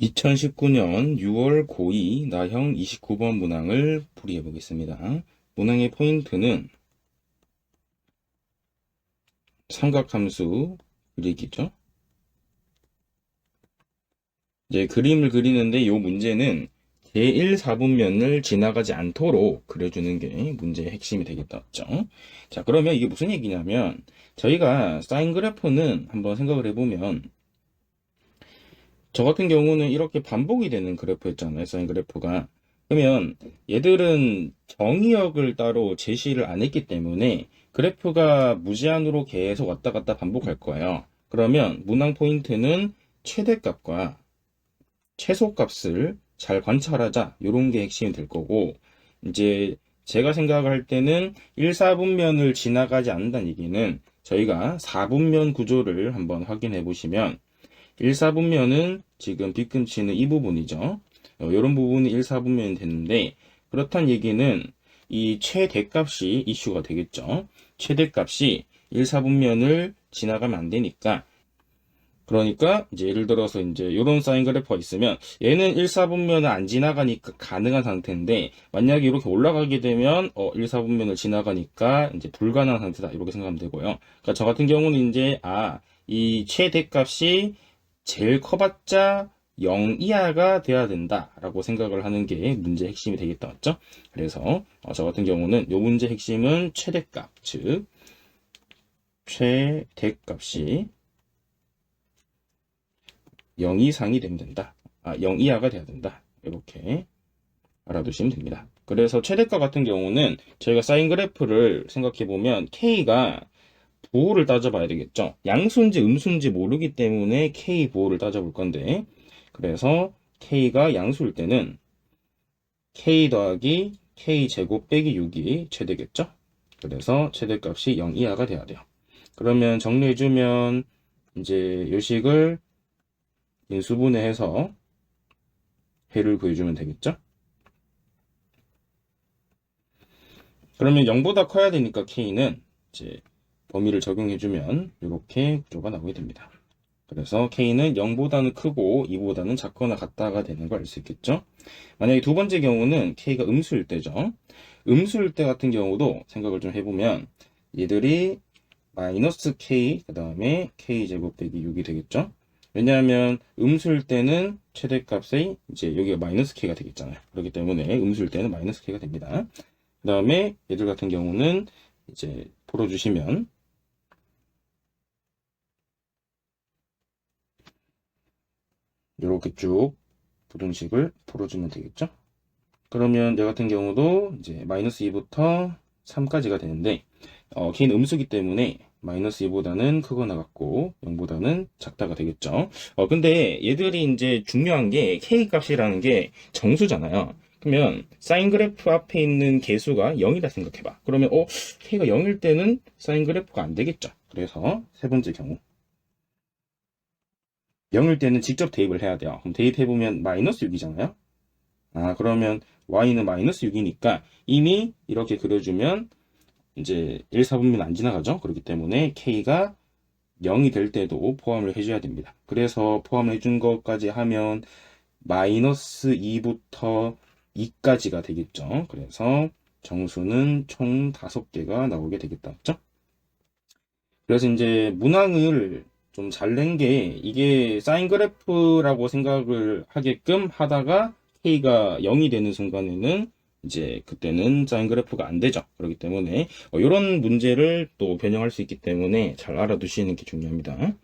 2019년 6월 고2 나형 29번 문항을 풀이해 보겠습니다. 문항의 포인트는 삼각함수 그리기죠. 이제 그림을 그리는데 이 문제는 제1사분면을 지나가지 않도록 그려주는 게 문제의 핵심이 되겠죠. 자, 그러면 이게 무슨 얘기냐면 저희가 사인 그래프는 한번 생각을 해보면 저 같은 경우는 이렇게 반복이 되는 그래프였잖아요. 사인 그래프가. 그러면 얘들은 정의역을 따로 제시를 안 했기 때문에 그래프가 무제한으로 계속 왔다 갔다 반복할 거예요. 그러면 문항 포인트는 최대값과 최소값을 잘 관찰하자. 이런 게 핵심이 될 거고, 이제 제가 생각할 때는 1, 4분면을 지나가지 않는다는 얘기는 저희가 4분면 구조를 한번 확인해 보시면 1, 4분면은 지금 빗금치는 이 부분이죠. 이런 부분이 1, 4분면이 됐는데 그렇다는 얘기는 이 최대값이 이슈가 되겠죠. 최대값이 1, 4분면을 지나가면 안 되니까 그러니까 이제 예를 들어서 이제 이런 사인 그래프가 있으면 얘는 1, 4분면을 안 지나가니까 가능한 상태인데 만약에 이렇게 올라가게 되면 1, 4분면을 지나가니까 이제 불가능한 상태다 이렇게 생각하면 되고요. 그러니까 저 같은 경우는 이제 이 최대값이 제일 커봤자 0 이하가 돼야 된다라고 생각을 하는 게 문제의 핵심이 되겠다, 맞죠? 그래서 저 같은 경우는 이 문제의 핵심은 최대값, 즉 최대값이 0 이상이 되면 된다. 0 이하가 돼야 된다. 이렇게 알아두시면 됩니다. 그래서 최대값 같은 경우는 저희가 사인 그래프를 생각해 보면 K가 부호를 따져봐야 되겠죠. 양수인지 음수인지 모르기 때문에 K 부호를 따져볼 건데 그래서 K가 양수일 때는 K 더하기 K 제곱 빼기 6이 최대겠죠. 그래서 최대값이 0 이하가 돼야 돼요. 그러면 정리해주면 이제 요식을 인수분해해서 해를 구해주면 되겠죠. 그러면 0보다 커야 되니까 K는 이제 범위를 적용해주면 이렇게 구조가 나오게 됩니다. 그래서 K는 0보다는 크고 2보다는 작거나 같다가 되는 걸 알 수 있겠죠. 만약에 두 번째 경우는 K가 음수일 때죠. 음수일 때 같은 경우도 생각을 좀 해보면 얘들이 마이너스 K 그 다음에 K제곱 빼기 6이 되겠죠. 왜냐하면 음수일 때는 최대값이 이제 여기가 마이너스 K가 되겠잖아요. 그렇기 때문에 음수일 때는 마이너스 K가 됩니다. 그 다음에 얘들 같은 경우는 이제 풀어주시면 이렇게 쭉 부등식을 풀어주면 되겠죠. 그러면 얘 같은 경우도 이제 마이너스 2부터 3까지가 되는데 K는 음수기 때문에 마이너스 2보다는 크거나 같고 0보다는 작다가 되겠죠. 근데 얘들이 이제 중요한 게 K 값이라는 게 정수잖아요. 그러면 사인 그래프 앞에 있는 개수가 0이다 생각해봐. 그러면 K가 0일 때는 사인 그래프가 안 되겠죠. 그래서 세 번째 경우 0일 때는 직접 대입을 해야 돼요. 그럼 대입해보면 마이너스 6이잖아요. 그러면 y는 마이너스 6이니까 이미 이렇게 그려주면 이제 1, 4분면 안 지나가죠. 그렇기 때문에 k가 0이 될 때도 포함을 해줘야 됩니다. 그래서 포함을 해준 것까지 하면 마이너스 2부터 2까지가 되겠죠. 그래서 정수는 총 5개가 나오게 되겠다. 그죠? 그래서 이제 문항을 좀 잘 낸 게 이게 사인 그래프라고 생각을 하게끔 하다가 K가 0이 되는 순간에는 이제 그때는 사인 그래프가 안 되죠. 그렇기 때문에 이런 문제를 또 변형할 수 있기 때문에 잘 알아두시는 게 중요합니다.